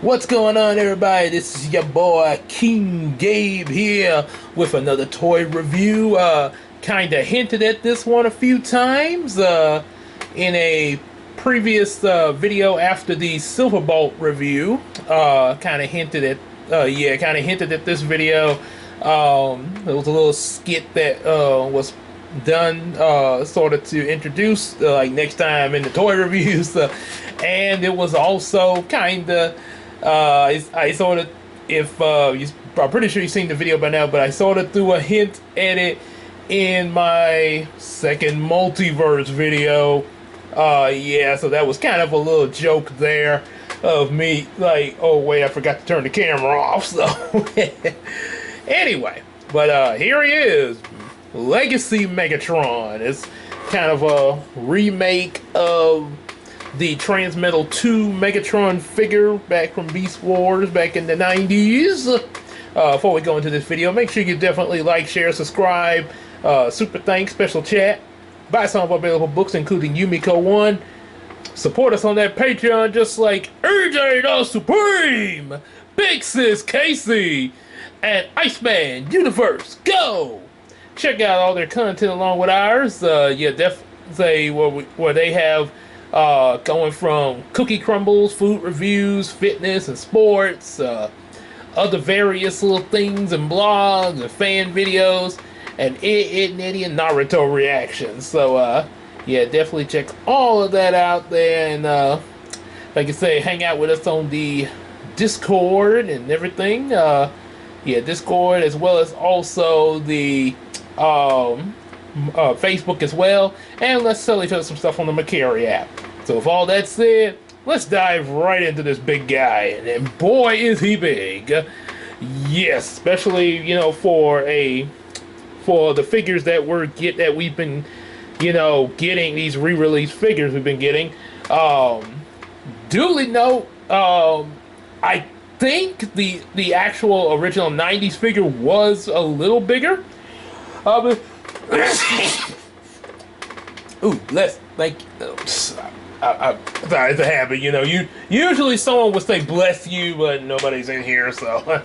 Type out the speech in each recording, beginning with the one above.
What's going on, everybody? This is your boy King Gabe here with another toy review. Kinda hinted at this one a few times in a previous video after the Silverbolt review. Kind of hinted at this video. There was a little skit that was done sort of to introduce like next time in the toy reviews, and it was also kind of I sort of, if I'm pretty sure you've seen the video by now, but I sort of threw a hint at it in my second multiverse video. Yeah, so that was kind of a little joke there of me, like, oh wait, I forgot to turn the camera off. So anyway, but here he is, Legacy Megatron. It's kind of a remake of the Transmetal 2 Megatron figure back from Beast Wars back in the 90s. Before we go into this video, make sure you definitely like, share, subscribe, super thanks, special chat, buy some of our available books, including Yumiko 1. Support us on that Patreon, just like AJ the Supreme, Big Sis Casey, and Iceman Universe. Go! Check out all their content along with ours. Yeah, definitely where they have going from cookie crumbles, food reviews, fitness and sports, other various little things and blogs and fan videos, and Nitty and Naruto reactions. So yeah, definitely check all of that out there, and like I say, hang out with us on the Discord and everything. Yeah, Discord, as well as also the Facebook as well, and let's sell each other some stuff on the Macari app. So with all that said, let's dive right into this big guy, and boy is he big. Yes, especially for the figures that we've been getting, these re-release figures we've been getting. Duly note, I think the actual original 90s figure was a little bigger. Ooh, let's like. It's a habit, usually someone would say bless you, but nobody's in here, so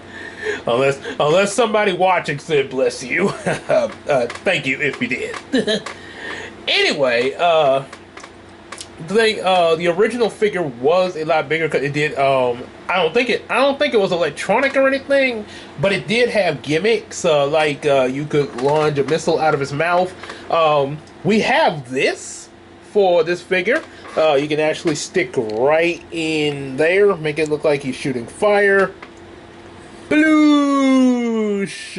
unless somebody watching said bless you, thank you if you did. Anyway, the original figure was a lot bigger because it did. I don't think it was electronic or anything, but it did have gimmicks. Like you could launch a missile out of his mouth. We have this for this figure. You can actually stick right in there, make it look like he's shooting fire. Bloosh!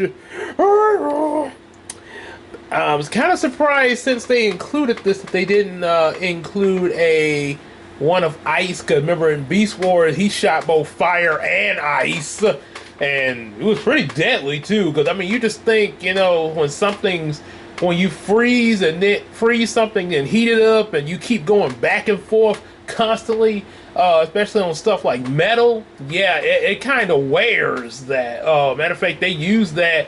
I was kind of surprised, since they included this, that they didn't include one of ice. Because remember, in Beast Wars, he shot both fire and ice, and it was pretty deadly too. Because I mean, you just think, when you freeze something and heat it up, and you keep going back and forth constantly, especially on stuff like metal, yeah, it kind of wears that. Matter of fact, they used that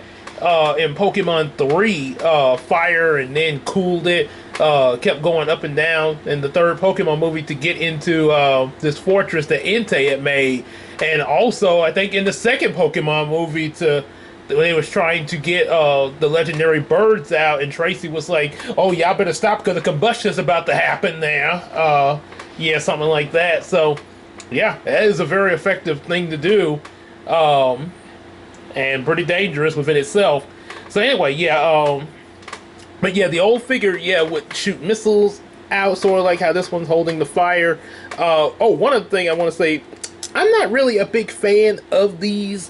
in Pokemon 3, fire, and then cooled it, kept going up and down in the third Pokemon movie to get into this fortress that Entei had made. And also, I think in the second Pokemon movie, when they was trying to get the legendary birds out, and Tracy was like, oh, y'all better stop because the combustion's about to happen there. Yeah, something like that. So, yeah, that is a very effective thing to do. And pretty dangerous within itself. So anyway, yeah, but yeah, the old figure, yeah, would shoot missiles out, sort of like how this one's holding the fire. Oh, one other thing I want to say, I'm not really a big fan of these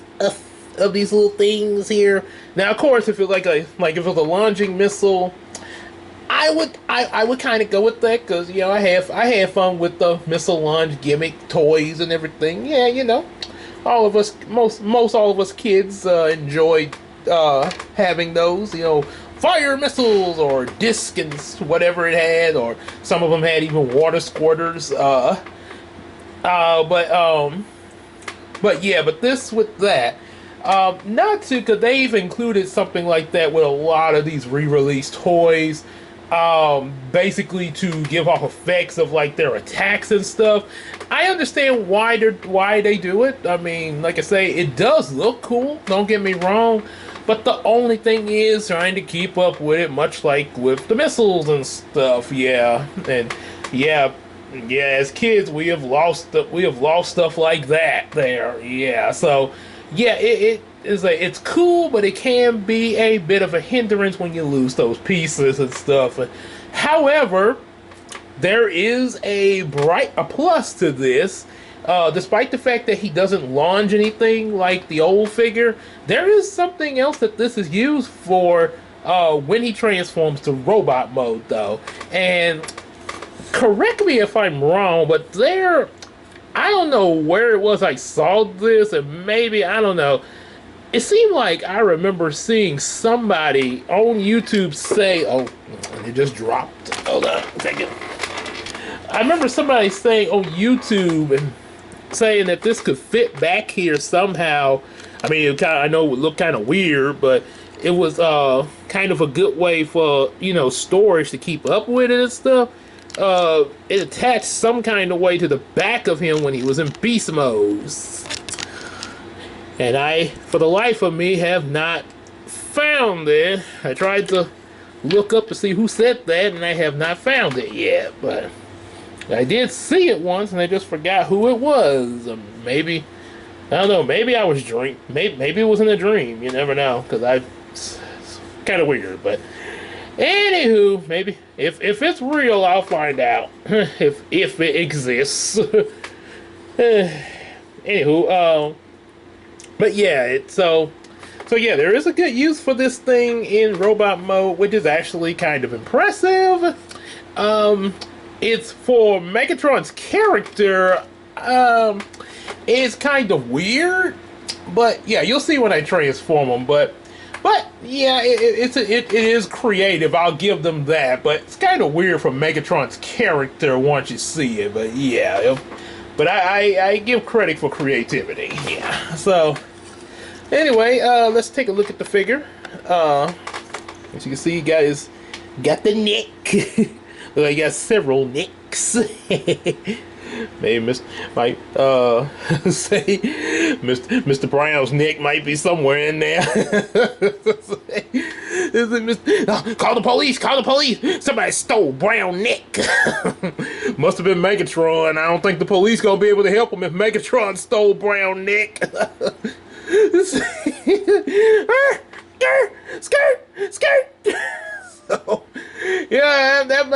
little things here. Now, of course, if it if it was a launching missile, I would kind of go with that, because I have fun with the missile launch gimmick toys and everything. Yeah, all of us, most all of us kids enjoyed having those, fire missiles or disc and whatever it had, or some of them had even water squirters. But this with that, not to, because they've included something like that with a lot of these re-release toys. basically to give off effects of like their attacks and stuff. I understand why they do it. I mean, like I say, it does look cool, don't get me wrong, but the only thing is trying to keep up with it, much like with the missiles and stuff. Yeah, and yeah, yeah, as kids we have lost stuff like that there. Yeah, so yeah, it is it's cool, but it can be a bit of a hindrance when you lose those pieces and stuff. However, there is a plus to this. Despite the fact that he doesn't launch anything like the old figure, there is something else that this is used for when he transforms to robot mode, though. And correct me if I'm wrong, but I don't know where it was I saw this, and maybe, I don't know. It seemed like I remember seeing somebody on YouTube say, oh, it just dropped. Hold on a second. I remember somebody saying on YouTube and saying that this could fit back here somehow. I mean, I know it would look kind of weird, but it was kind of a good way for, storage to keep up with it and stuff. It attached some kind of way to the back of him when he was in beast mode. And I, for the life of me, have not found it. I tried to look up to see who said that, and I have not found it yet. But I did see it once, and I just forgot who it was. Maybe, I don't know, maybe I was maybe it was in a dream. You never know, because it's kind of weird. But anywho, maybe if it's real, I'll find out if it exists. Anywho, but yeah, so yeah, there is a good use for this thing in robot mode, which is actually kind of impressive. It's for Megatron's character. It's kind of weird, but yeah, you'll see when I transform him. But yeah, it is creative. I'll give them that. But it's kind of weird for Megatron's character once you see it. But yeah. But I give credit for creativity. Yeah. So anyway, let's take a look at the figure. As you can see, he got the neck. Well, he got several necks. Maybe might say Mr. Brown's neck might be somewhere in there. Call the police! Call the police! Somebody stole Brown neck. Must have been Megatron. I don't think the police gonna be able to help him if Megatron stole Brown neck. Skirt. So yeah, that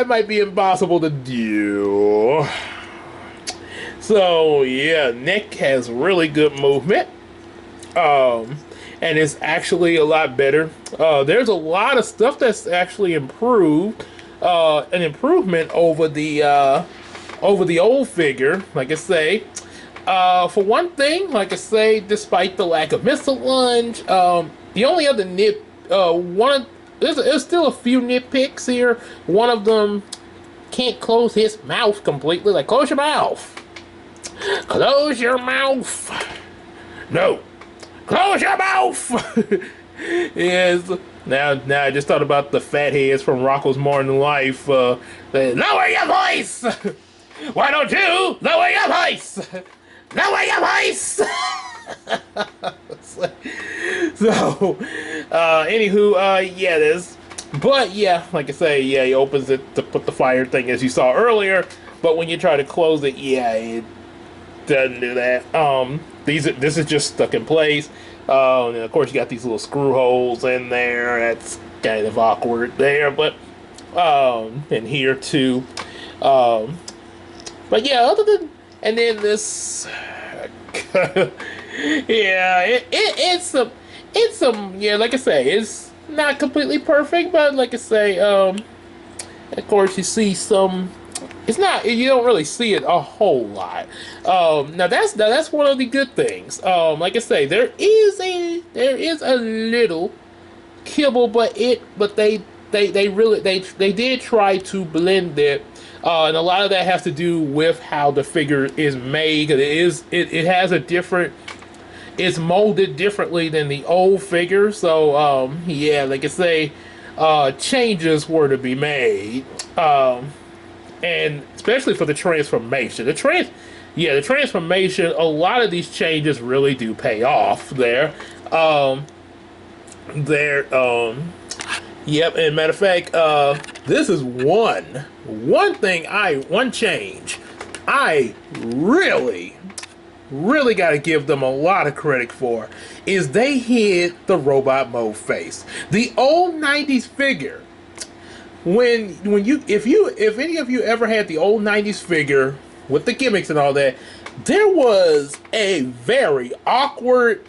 might be impossible to do. So yeah, Nick has really good movement, and it's actually a lot better. There's a lot of stuff that's actually improved, an improvement over the old figure. Like I say, for one thing, like I say, despite the lack of missile launch, the only other there's still a few nitpicks here. One of them can't close his mouth completely. Like, close your mouth. Close your mouth. No. Close your mouth. Yes. Now I just thought about the fat heads from Rocko's Modern Life. Lower your voice. Why don't you lower your voice? Lower your voice. So, anywho, yeah, this, but yeah, like I say, yeah, he opens it to put the fire thing as you saw earlier, but when you try to close it, yeah, it doesn't do that. This is just stuck in place. And of course you got these little screw holes in there. That's kind of awkward there, but and here too. But yeah, and then this. Yeah, it's some yeah, like I say, it's not completely perfect, but like I say, of course you see some. It's not, you don't really see it a whole lot. Now that's one of the good things. Like I say, there is a little kibble, but they did try to blend it. And a lot of that has to do with how the figure is made. It has a different. it's molded differently than the old figure. So yeah, like I say, changes were to be made, and especially for the transformation. The transformation. A lot of these changes really do pay off there. There. Yep. And matter of fact, this is one change I really got to give them a lot of credit for is they hid the robot mode face. The old 90s figure, when you if any of you ever had the old 90s figure with the gimmicks and all that, there was a very awkward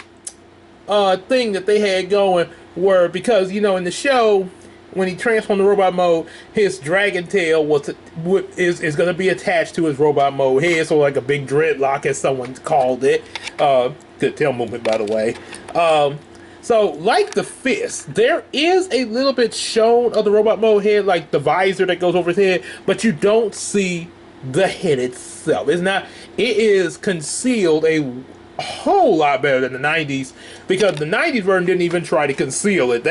thing that they had going where, because in the show, when he transformed to robot mode, his dragon tail is going to be attached to his robot mode head, so like a big dreadlock, as someone called it. Good tail movement, by the way. So, like the fist, there is a little bit shown of the robot mode head, like the visor that goes over his head, but you don't see the head itself. It is concealed a whole lot better than the 90s, because the 90s version didn't even try to conceal it.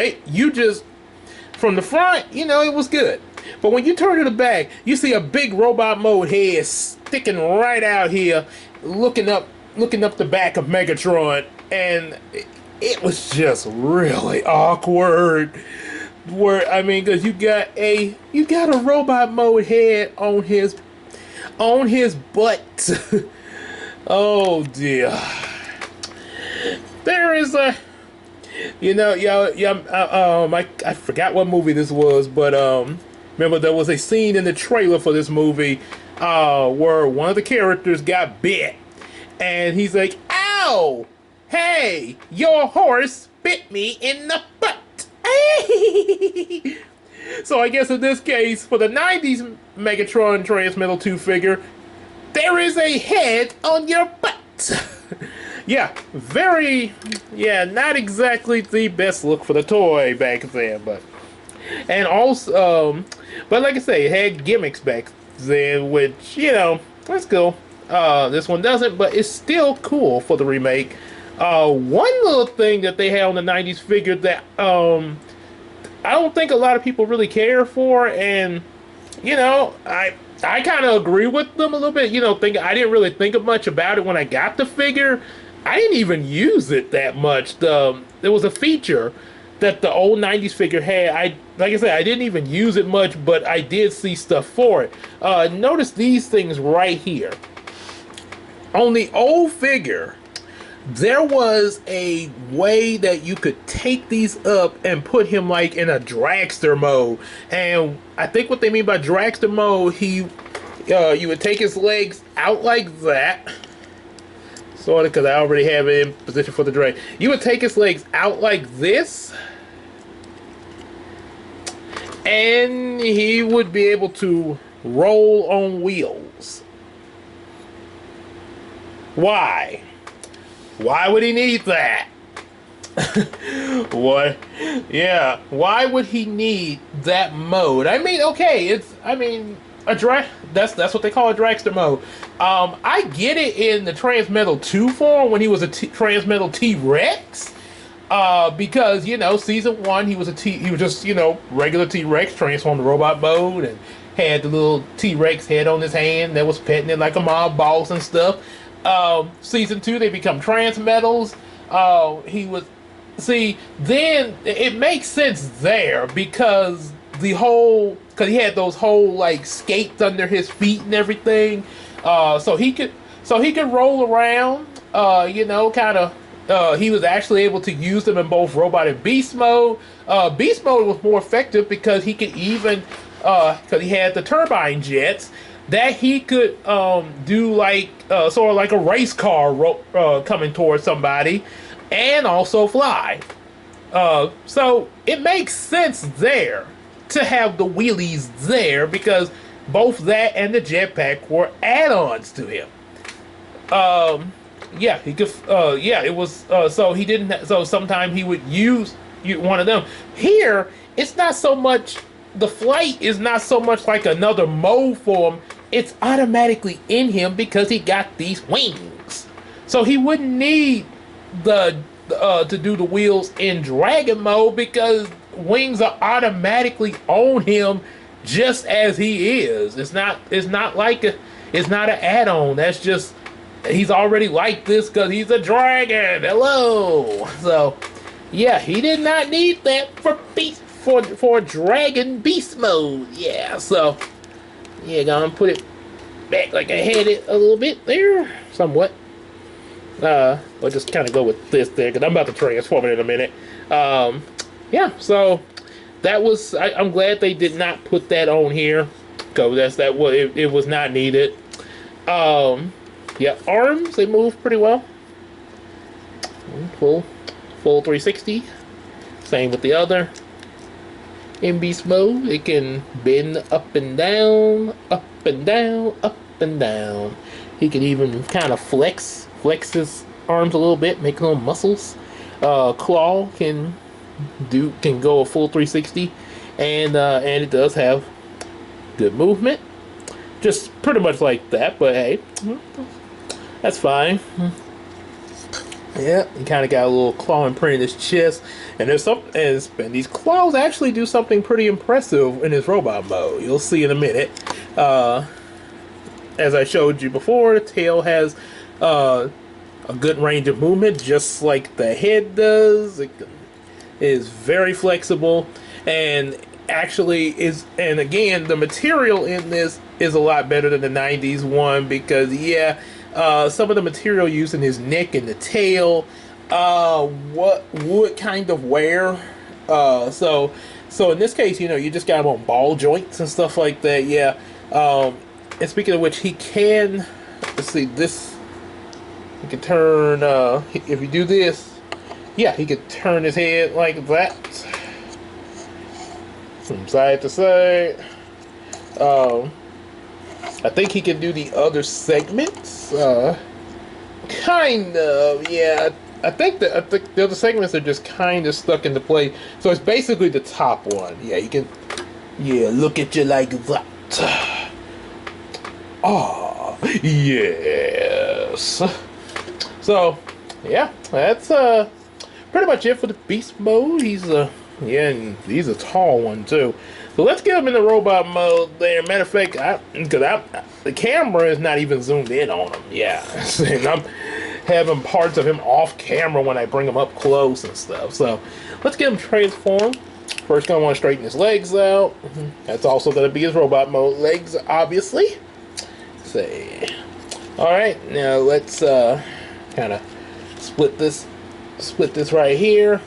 From the front, it was good. But when you turn to the back, you see a big robot mode head sticking right out here, looking up the back of Megatron, and it was just really awkward. Because you got a robot mode head on his butt. Oh dear. There is a. I forgot what movie this was, but remember there was a scene in the trailer for this movie where one of the characters got bit, and he's like, "Ow! Hey, your horse bit me in the butt." So I guess in this case, for the 90s Megatron Transmetal 2 figure, there is a head on your butt. Yeah, not exactly the best look for the toy back then, but like I say, it had gimmicks back then, which, that's cool. This one doesn't, but it's still cool for the remake. One little thing that they had on the 90s figure that, I don't think a lot of people really care for, and, I kind of agree with them a little bit, I didn't really think much about it when I got the figure. I didn't even use it that much. There was a feature that the old 90s figure had. Like I said, I didn't even use it much, but I did see stuff for it. Notice these things right here. On the old figure, there was a way that you could take these up and put him like in a dragster mode. And I think what they mean by dragster mode, you would take his legs out like that. Sort of, because I already have it in position for the drag. You would take his legs out like this, and he would be able to roll on wheels. Why? Why would he need that? What? Yeah. Why would he need that mode? Okay, that's what they call a dragster mode. I get it in the Transmetal 2 form when he was a Transmetal T-Rex. Because season 1 he was just regular T-Rex transformed to robot mode and had the little T-Rex head on his hand that was petting it like a mob boss and stuff. Season 2 they become Transmetals. Then it makes sense there because he had those whole like skates under his feet and everything, so he could roll around. He was actually able to use them in both robot and beast mode. Beast mode was more effective because he could even because he had the turbine jets that he could do like sort of like a race car coming towards somebody, and also fly. So it makes sense there to have the wheelies there because both that and the jetpack were add-ons to him. He could. It was. So he didn't. So sometimes he would use one of them. Here, it's not so much. The flight is not so much like another mode for him. It's automatically in him because he got these wings. So he wouldn't need the to do the wheels in dragon mode because wings are automatically on him just as he is. It's not like it's not an add-on. That's just he's already like this because he's a dragon. Hello. So yeah, he did not need that for beast for dragon beast mode. Yeah. So yeah, gonna put it back like I had it a little bit there, somewhat. I'll just kind of go with this there because I'm about to transform it in a minute. Yeah, so that was. I'm glad they did not put that on here because it was not needed. Yeah, arms they move pretty well. Full 360. Same with the other. In beast mode, it can bend up and down, up and down, up and down. He can even kind of flex his arms a little bit, make little muscles. Claw can go a full 360, and it does have good movement, just pretty much like that. But hey, that's fine. Yeah, he kind of got a little claw imprint in his chest, and and these claws actually do something pretty impressive in his robot mode. You'll see in a minute. As I showed you before, the tail has a good range of movement, just like the head does. It is very flexible, and actually and again, the material in this is a lot better than the 90s one because yeah, some of the material used in his neck and the tail, what would kind of wear. So in this case, you just got him on ball joints and stuff like that. Yeah. And speaking of which, he can. Let's see this. He can turn, if you do this, yeah, he could turn his head like that. From side to side. I think he can do the other segments. Kind of, yeah. I think the other segments are just kind of stuck into place. So it's basically the top one. Yeah, you can, yeah, look at you like that. Oh, yes. So, yeah, that's pretty much it for the beast mode. He's and he's a tall one too. So let's get him in the robot mode there. Matter of fact, the camera is not even zoomed in on him. Yeah, and I'm having parts of him off camera when I bring him up close and stuff. So let's get him transformed. First, gonna want to straighten his legs out. That's also gonna be his robot mode legs, obviously. Say, all right, now let's kind of split this right here.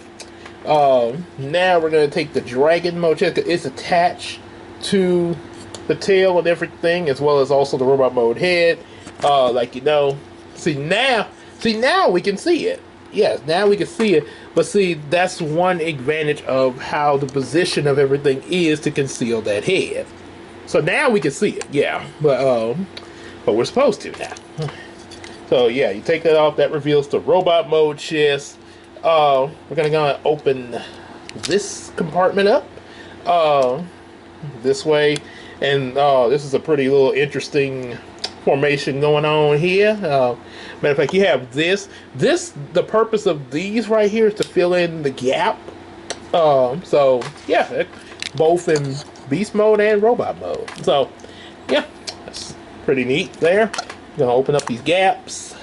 Now we're gonna take the dragon mode chest. It's attached to the tail and everything, as well as also the robot mode head. Like see now we can see it. Yes, now we can see it. But see, that's one advantage of how the position of everything is to conceal that head. So now we can see it. Yeah, but we're supposed to now. So yeah, you take that off. That reveals the robot mode chest. We're gonna open this compartment up this way, and this is a pretty little interesting formation going on here. Matter of fact, you have this. The purpose of these right here is to fill in the gap. So yeah, both in beast mode and robot mode. So yeah, that's pretty neat there. Gonna open up these gaps.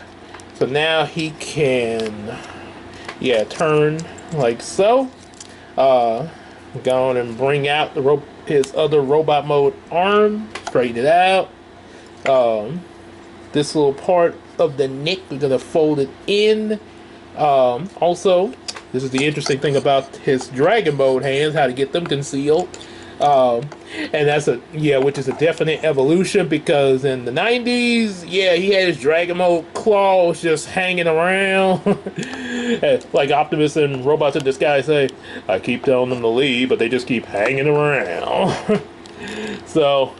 So now he can, yeah, turn like so. Go on and bring out his other robot mode arm. Straighten it out. This little part of the neck, we're gonna fold it in. Also, this is the interesting thing about his dragon mode hands, how to get them concealed. And that's which is a definite evolution, because in the 90s, yeah, he had his dragon mode claws just hanging around. Like Optimus and Robots in Disguise say, I keep telling them to leave, but they just keep hanging around. So,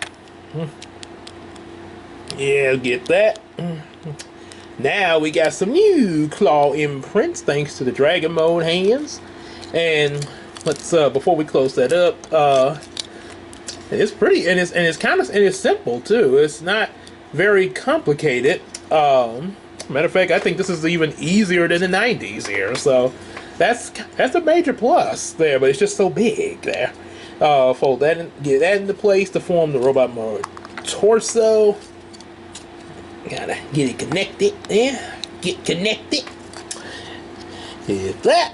yeah, get that. Now we got some new claw imprints thanks to the dragon mode hands. And let's before we close that up, it's pretty, and it's simple too. It's not very complicated. Matter of fact, I think this is even easier than the 90s here. So that's a major plus there, but it's just so big there. Fold that in, get that into place to form the robot mode torso. Gotta get it connected there. Get connected. Hit that.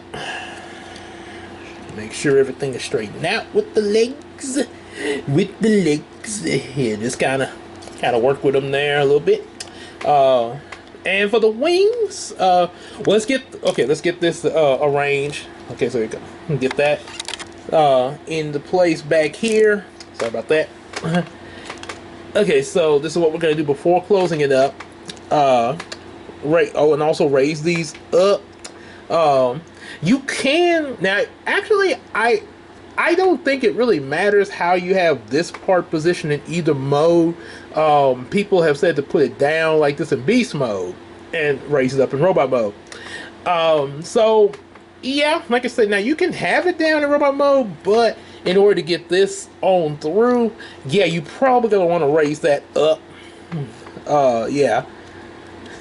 Make sure everything is straightened out with the legs. With the legs. Yeah, just kind of work with them there a little bit. And for the wings, let's get this arranged. Okay, so we go. Get that into place back here. Sorry about that. Okay, so this is what we're gonna do before closing it up. And also raise these up. You can now. Actually, I don't think it really matters how you have this part positioned in either mode. People have said to put it down like this in beast mode and raise it up in robot mode. So yeah, like I said, now you can have it down in robot mode, but in order to get this on through, yeah, you probably gonna want to raise that up. Yeah.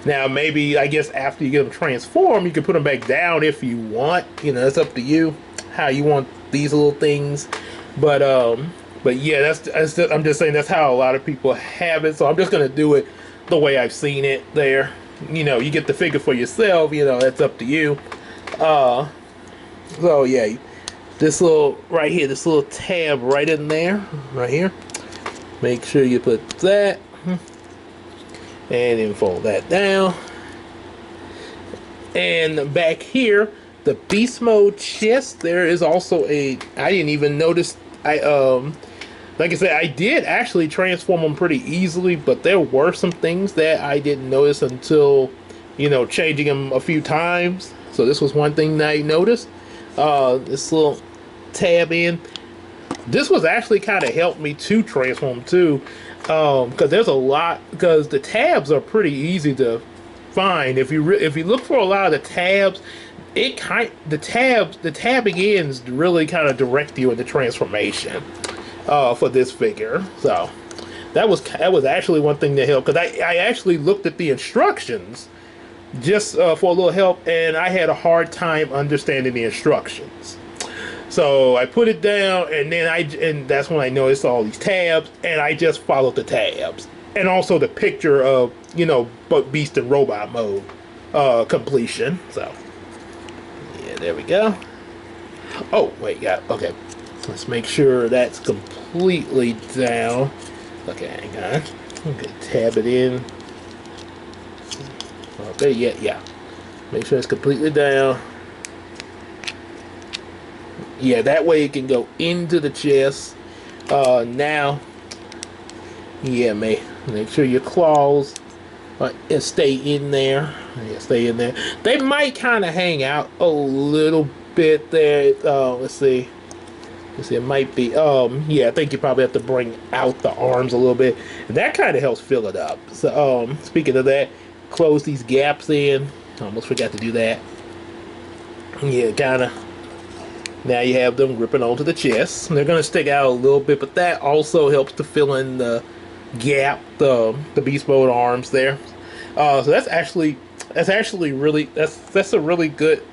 Now maybe, I guess after you get them transformed, you can put them back down if you want. You know, it's up to you how you want these little things. But yeah, I'm just saying that's how a lot of people have it. So I'm just gonna do it the way I've seen it there. You know, you get the figure for yourself. You know, that's up to you. So yeah, this little right here, this little tab right in there, right here. Make sure you put that. And then fold that down. And back here, the beast mode chest, there is also I didn't even notice. Like I said, I did actually transform them pretty easily, but there were some things that I didn't notice until, you know, changing them a few times. So this was one thing that I noticed. This little tab in. This was actually kind of helped me to transform too. Because there's a lot, because the tabs are pretty easy to find. If you look for a lot of the tabs, the tabbing ends really kind of direct you in the transformation for this figure. So that was actually one thing that helped, because I actually looked at the instructions just for a little help, and I had a hard time understanding the instructions. So I put it down, and then that's when I noticed all these tabs, and I just followed the tabs, and also the picture of, you know, beast and robot mode completion. So yeah, there we go. Oh wait, yeah, okay. Let's make sure that's completely down. Okay, hang on. Okay, tab it in. Okay, yeah. Make sure it's completely down. Yeah, that way it can go into the chest. Now, yeah, make sure your claws stay in there. Yeah, stay in there. They might kind of hang out a little bit there. Let's see. It might be. Yeah, I think you probably have to bring out the arms a little bit. And that kind of helps fill it up. So, speaking of that, close these gaps in. Almost forgot to do that. Yeah, kind of. Now you have them gripping onto the chest. They're going to stick out a little bit, but that also helps to fill in the gap, the beast mode arms there. So that's actually really that's a really good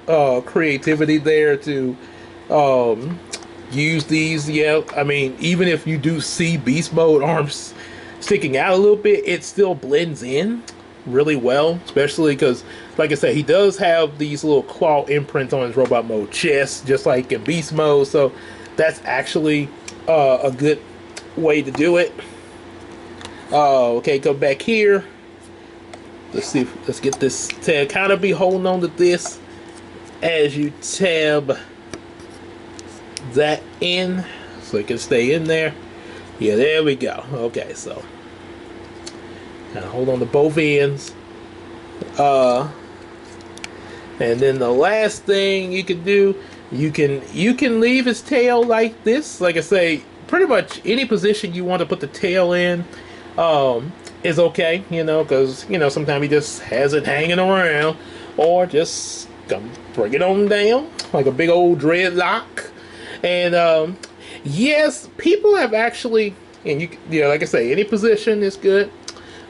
creativity there to use these. Yeah, I mean, even if you do see beast mode arms sticking out a little bit, it still blends in really well, especially because, like I said, he does have these little claw imprints on his robot mode chest, just like in beast mode. So that's actually a good way to do it. Okay, go back here. Let's see. Let's get this tab. Kind of be holding on to this as you tab that in, so it can stay in there. Yeah, there we go. Okay, so kind of hold on to both ends. And then the last thing you can do, you can leave his tail like this. Like I say, pretty much any position you want to put the tail in is okay, you know, because, you know, sometimes he just has it hanging around, or just bring it on down like a big old dreadlock. And yes, people have actually, and you know, like I say, any position is good.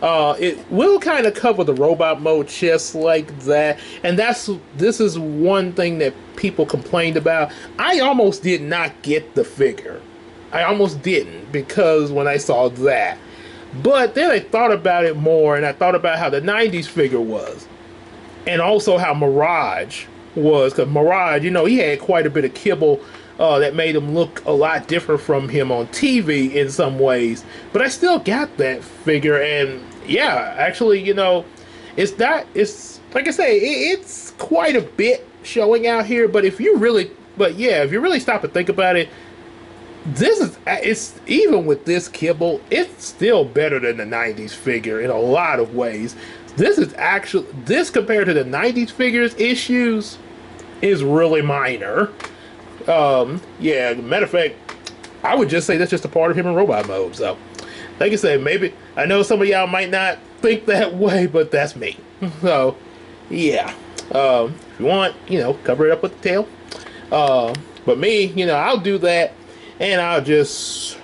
It will kind of cover the robot mode just like that, and this is one thing that people complained about. I almost did not get the figure. I almost didn't, because when I saw that. But then I thought about it more, and I thought about how the 90s figure was, and also how Mirage was, because Mirage, you know, he had quite a bit of kibble that made him look a lot different from him on TV in some ways. But I still got that figure, and yeah, actually, you know, it's like I say, it's quite a bit showing out here. But if you really stop and think about it, it's even with this kibble, it's still better than the 90s figure in a lot of ways. This compared to the 90s figures issues is really minor. Yeah, matter of fact, I would just say that's just a part of him in robot mode. So, like I said, maybe I know some of y'all might not think that way, but that's me. So, yeah. If you want, you know, cover it up with the tail. But me, you know, I'll do that, and I'll just,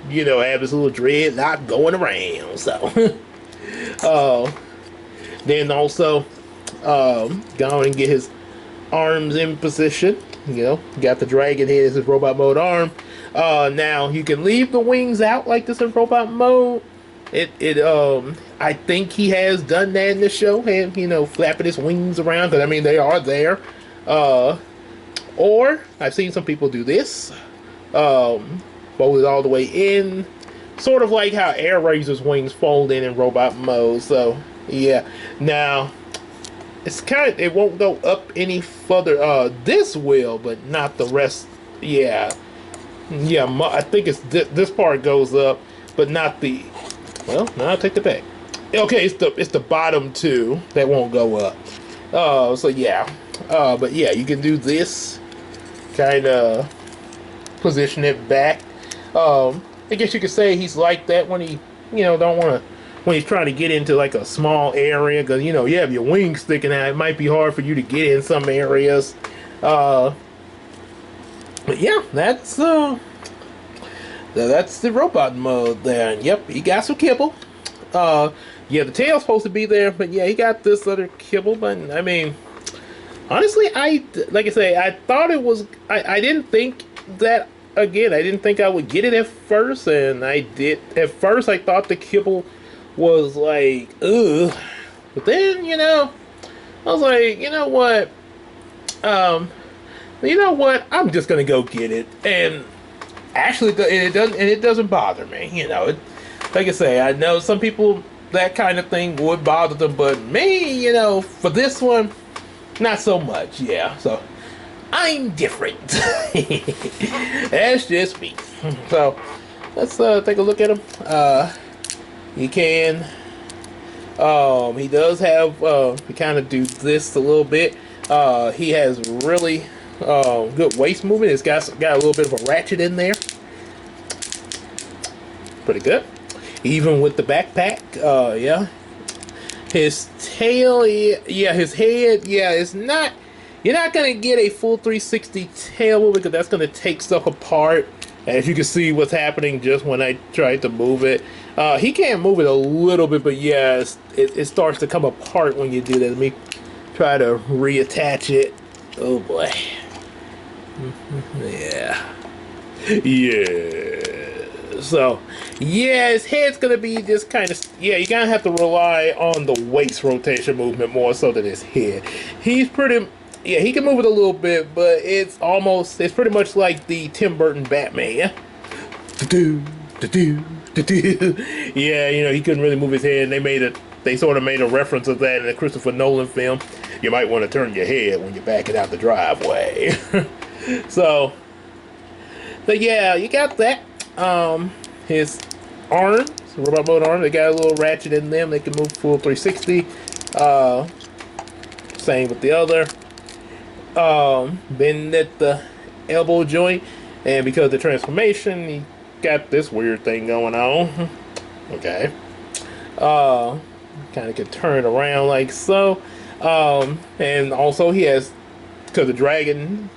you know, have this little dreadlock going around. So, then also, go and get his arms in position. You know, got the dragon head as his robot mode arm. Now you can leave the wings out like this in robot mode. I think he has done that in the show, and you know, flapping his wings around, because I mean they are there. Or I've seen some people do this, fold it all the way in, sort of like how Air Razor's wings fold in robot mode. So yeah, now it won't go up any further. This will, but not the rest. Yeah, I think it's this part goes up, but not the. Well, now I'll take the back. Okay, it's the bottom two that won't go up. So yeah, but yeah, you can do this, kind of position it back. I guess you could say he's like that when he, you know, when he's trying to get into like a small area, because you know you have your wings sticking out. It might be hard for you to get in some areas. But yeah, that's the robot mode there. And yep, he got some kibble. Yeah, the tail's supposed to be there, but yeah, he got this other kibble. But I mean, honestly, like I say, I thought it was. I didn't think that. Again, I didn't think I would get it at first, and I did. At first, I thought the kibble was like, ugh. But then, you know, I was like, you know what? I'm just gonna go get it, and actually, it doesn't bother me. You know, like I say, I know some people that kind of thing would bother them, but me, you know, for this one, not so much. Yeah, so I'm different. That's just me. So let's take a look at him. He can. He does have. He kind of do this a little bit. He has really good waist movement. It's got a little bit of a ratchet in there. Pretty good. Even with the backpack. Yeah. His tail. Yeah. His head. Yeah. It's not. You're not gonna get a full 360 tail movement, because that's gonna take stuff apart. As you can see what's happening just when I tried to move it. He can move it a little bit, but yeah, it starts to come apart when you do that. Let me try to reattach it. Oh boy. Yeah. Yeah. So, yeah, his head's gonna be just kind of. Yeah, you're gonna have to rely on the waist rotation movement more so than his head. He's pretty. Yeah, he can move it a little bit, but it's pretty much like the Tim Burton Batman. Yeah, you know, he couldn't really move his head, and they sort of made a reference of that in the Christopher Nolan film. You might want to turn your head when you're backing out the driveway. So yeah, you got that. His arms, robot mode arms, they got a little ratchet in them. They can move full 360. Same with the other. Bend at the elbow joint, and because of the transformation, he got this weird thing going on. Okay. Kind of can turn around like so. And also he has, because the dragon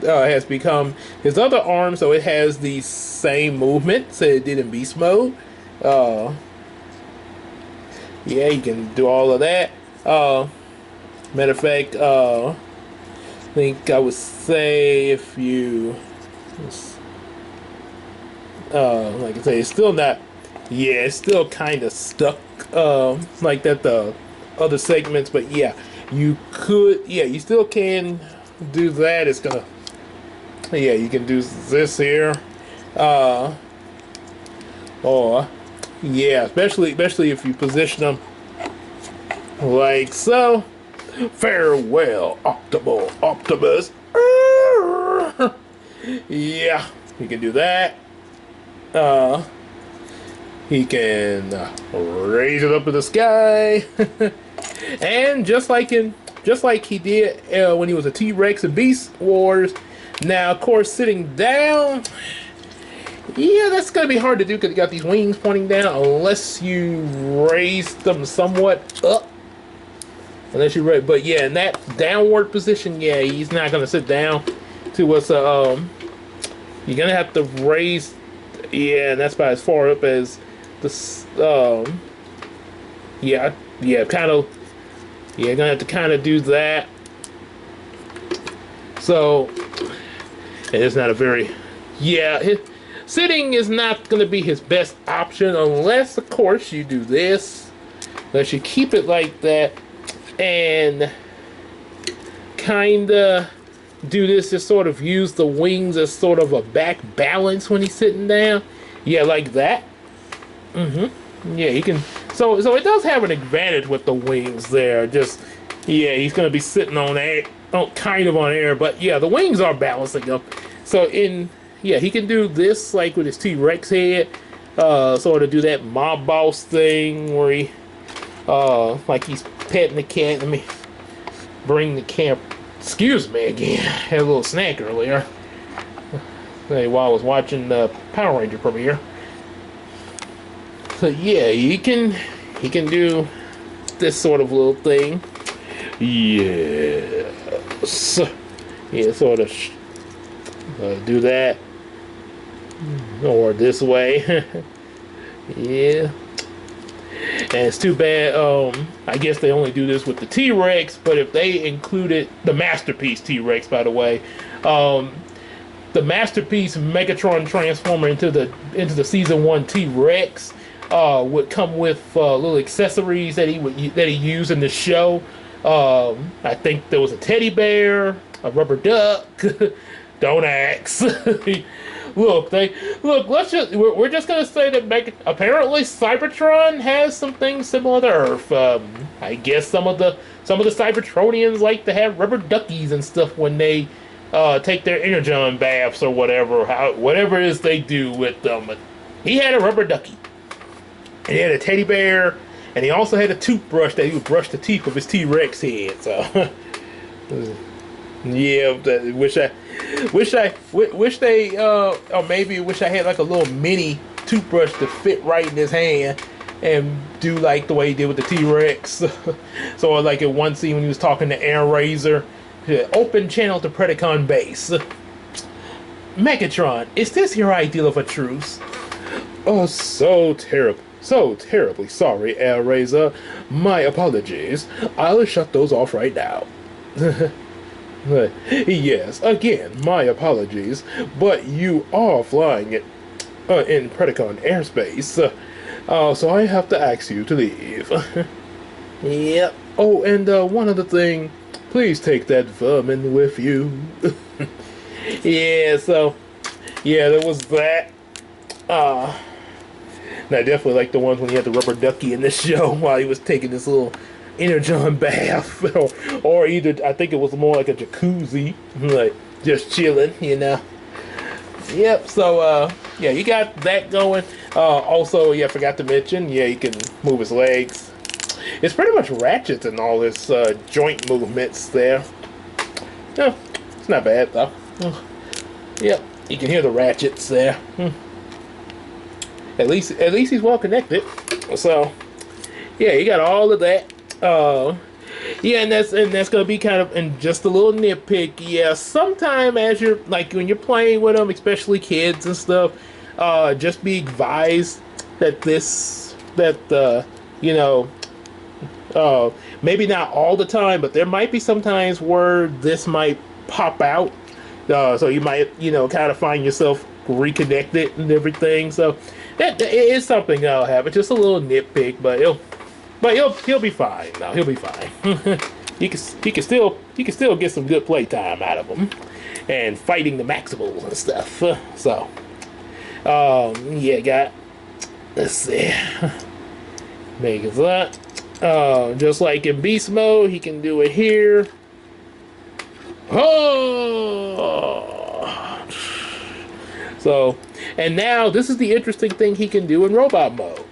has become his other arm, so it has the same movement that it did in beast mode. Yeah, you can do all of that. Matter of fact, I think I would say if you, like I say, it's still not. Yeah, it's still kind of stuck, like that the other segments. But yeah, you could. Yeah, you still can do that. It's gonna. Yeah, you can do this here. Or yeah, especially if you position them like so. Farewell, Optimus. Yeah, he can do that. He can raise it up to the sky, and just like he did when he was a T-Rex in Beast Wars. Now, of course, sitting down. Yeah, that's gonna be hard to do because you got these wings pointing down. Unless you raise them somewhat up. Unless you raise, but yeah, in that downward position, yeah, he's not gonna sit down. To what's you're gonna have to raise. Yeah, and that's about as far up as the yeah, kind of. Yeah, gonna have to kind of do that. So, it's not a very. Yeah. Sitting is not going to be his best option unless, of course, you do this. Unless you keep it like that and kind of do this to sort of use the wings as sort of a back balance when he's sitting down. Yeah, like that. Yeah, he can. So it does have an advantage with the wings there. Just, yeah, he's going to be sitting on air, kind of on air. But yeah, the wings are balancing him. So yeah, he can do this like with his T-Rex head, sort of do that mob boss thing where he, like he's petting the cat. Let me bring the camp. Excuse me again. Had a little snack earlier. While I was watching the Power Ranger premiere. So yeah, he can do this sort of little thing. Yes. Yeah, sort of do that. Or this way. Yeah. And it's too bad, I guess they only do this with the T-Rex, but if they included the Masterpiece T-Rex, by the way, the Masterpiece Megatron Transformer into the Season 1 T-Rex would come with little accessories that he used in the show. I think there was a teddy bear, a rubber duck. Don't ask. Look, we're just gonna say that apparently Cybertron has some things similar to Earth. I guess some of the Cybertronians like to have rubber duckies and stuff when they take their energon baths or whatever it is they do with them. But he had a rubber ducky, and he had a teddy bear, and he also had a toothbrush that he would brush the teeth of his T-Rex head. So. Yeah, wish they or maybe wish I had like a little mini toothbrush to fit right in his hand and do like the way he did with the T-Rex. So like in one scene when he was talking to Air Razor, open channel to Predacon base. Megatron, is this your ideal of a truce? Oh, so terribly sorry, Air Razor. My apologies. I'll shut those off right now. Yes, again, my apologies, but you are flying it in Predacon airspace, so I have to ask you to leave. Yep. Oh, and one other thing, please take that vermin with you. Yeah, so, yeah, there was that. And I definitely like the ones when he had the rubber ducky in the show while he was taking this little energon bath, or either I think it was more like a jacuzzi, like just chilling, you know. Yep. So yeah, you got that going. Also, yeah, I forgot to mention, yeah, you can move his legs. It's pretty much ratchets and all his joint movements there. No, it's not bad though. Yep, you can hear the ratchets there. At least he's well connected. So yeah, you got all of that. Yeah, and that's gonna be kind of, and just a little nitpick. Yeah, sometime as you're like when you're playing with them, especially kids and stuff, just be advised that you know, Maybe not all the time, but there might be some times where this might pop out. So you might, kind of find yourself reconnected and everything. So that it is something that'll happen. Just a little nitpick, but he'll be fine. No, he'll be fine. he can still get some good play time out of him, and fighting the Maximals and stuff. So yeah, let's see, make it that. Just like in beast mode, he can do it here. Oh! So, and now this is the interesting thing he can do in robot mode.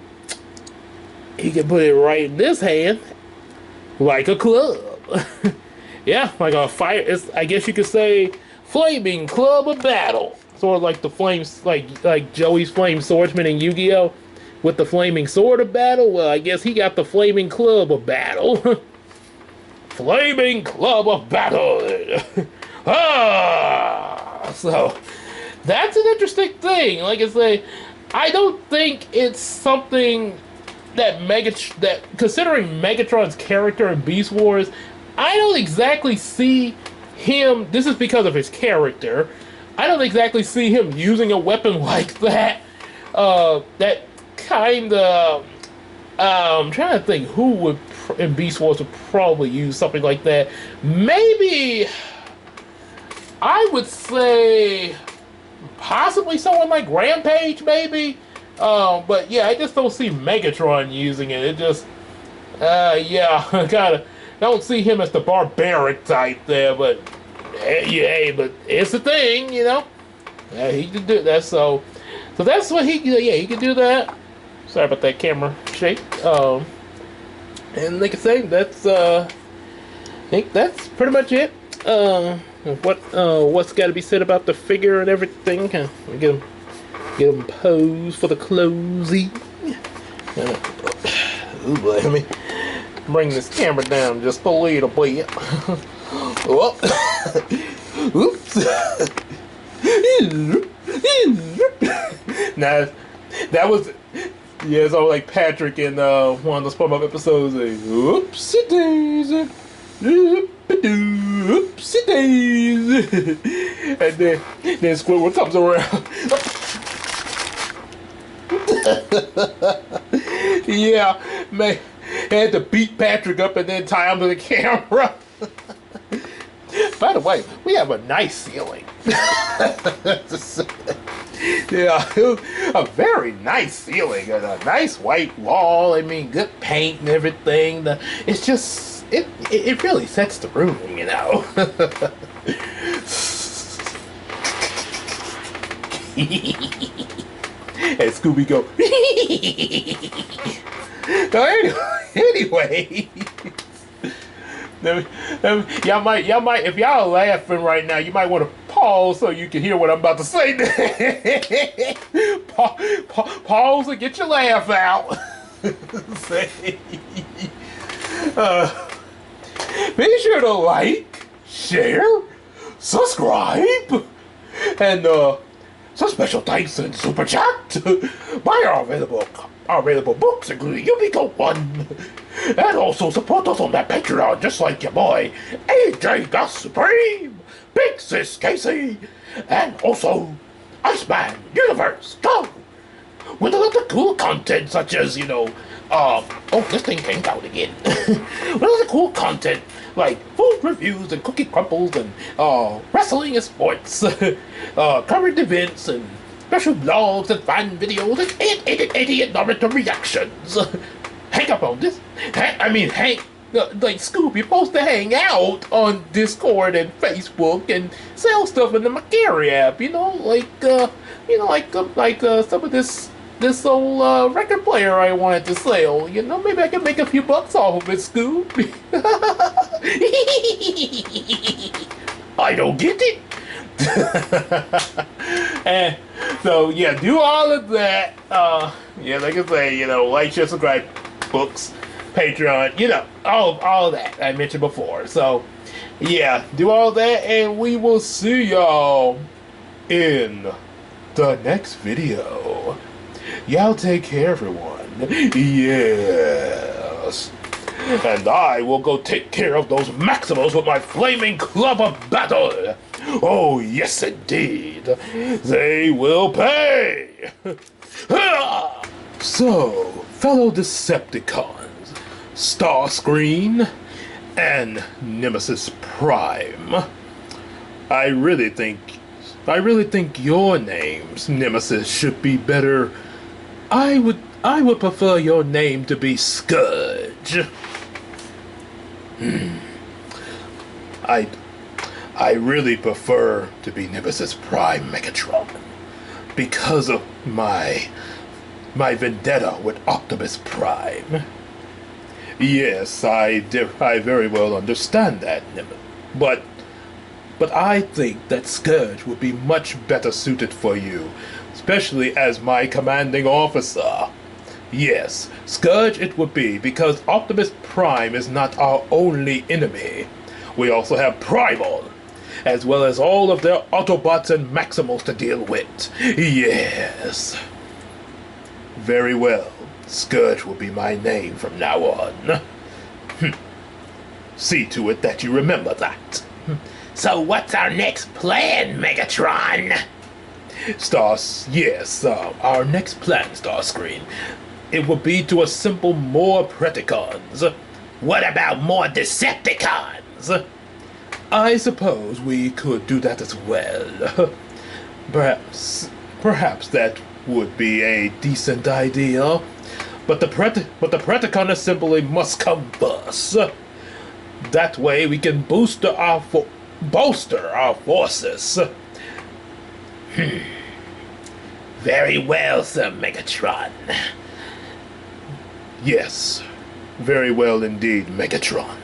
He can put it right in this hand, like a club. Yeah, like a fire. I guess you could say flaming club of battle. Sort of like the flames, like Joey's flame swordsman in Yu-Gi-Oh! With the flaming sword of battle. Well, I guess he got the flaming club of battle. Flaming club of battle. So that's an interesting thing. Like I say, I don't think it's something that considering Megatron's character in Beast Wars, I don't exactly see him. This is because of his character. I don't exactly see him using a weapon like that. That kind of. I'm trying to think who would in Beast Wars would probably use something like that. Maybe I would say possibly someone like Rampage, maybe. But yeah, I just don't see Megatron using it. It just, yeah, I kinda don't see him as the barbaric type there. But yeah, but it's a thing, Yeah, he can do that. So that's what he. Yeah, he can do that. Sorry about that camera shake. And like I say, that's I think that's pretty much it. What's got to be said about the figure and everything? Get him posed for the closing. Oh boy, let me bring this camera down just a little bit. Oh. Oops. Now that was. Yeah, it's all like Patrick in one of the SpongeBob episodes. Oopsie daisy, oopsie daisy, and then Squidward comes around. Yeah, man, I had to beat Patrick up and then tie him to the camera. By the way, we have a nice ceiling. Yeah, a very nice ceiling and a nice white wall. I mean, good paint and everything. It's just it really sets the room, And Scooby go. Anyway. Y'all might, if y'all are laughing right now, you might want to pause so you can hear what I'm about to say. Pause and get your laugh out. Be sure to like, share, subscribe, and some special thanks and super chat. Buy our available books, including Yumiko 1. And also support us on that Patreon, just like your boy, AJ the Supreme, Big Sis Casey, and also Iceman Universe Go! With a lot of cool content such as, this thing came out again. With a lot of cool content like food reviews and cookie crumbles and wrestling and sports, current events and special blogs and fan videos and idiot Naruto reactions. Hang up on this. Like Scoop, you're supposed to hang out on Discord and Facebook and sell stuff in the Macari app. Some of this old record player I wanted to sell. Maybe I can make a few bucks off of it, Scoop. I don't get it. And so yeah, do all of that. Like I say, like, share, subscribe, books, Patreon, all that I mentioned before. So yeah, do all that, and we will see y'all in the next video. Y'all take care, everyone. Yes. And I will go take care of those Maximals with my flaming club of battle. Oh, yes, indeed. They will pay. So, fellow Decepticons, Starscream and Nemesis Prime, I really think your names, Nemesis, should be better. I would prefer your name to be Scourge. I really prefer to be Nemesis Prime Megatron because of my vendetta with Optimus Prime. Yes, I very well understand that, but I think that Scourge would be much better suited for you, especially as my commanding officer. Yes, Scourge it would be, because Optimus Prime is not our only enemy. We also have Primal, as well as all of their Autobots and Maximals to deal with. Yes. Very well. Scourge will be my name from now on. See to it that you remember that. So what's our next plan, Megatron? Our next plan, Starscream, it will be to assemble more Predacons. What about more Decepticons? I suppose we could do that as well. Perhaps that would be a decent idea. But the Predacon assembly must come first. That way we can bolster our forces. Very well, Sir Megatron. Yes, very well indeed, Megatron.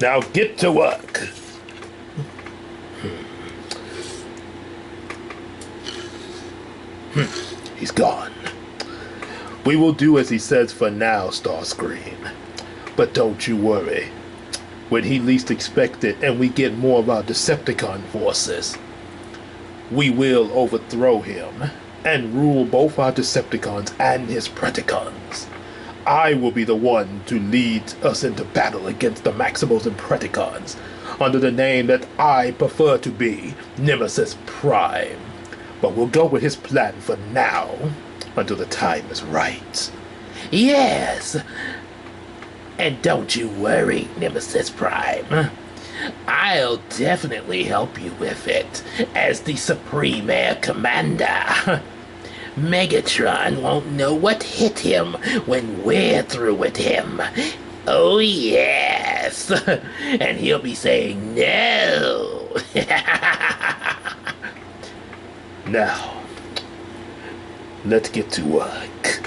Now get to work. He's gone. We will do as he says for now, Starscream. But don't you worry. When he least expects it and we get more of our Decepticon forces, we will overthrow him and rule both our Decepticons and his Predacons. I will be the one to lead us into battle against the Maximals and Predacons under the name that I prefer to be, Nemesis Prime. But we'll go with his plan for now, until the time is right. Yes. And don't you worry, Nemesis Prime. I'll definitely help you with it, as the Supreme Air Commander. Megatron won't know what hit him when we're through with him. Oh yes. And he'll be saying no. Now, let's get to work.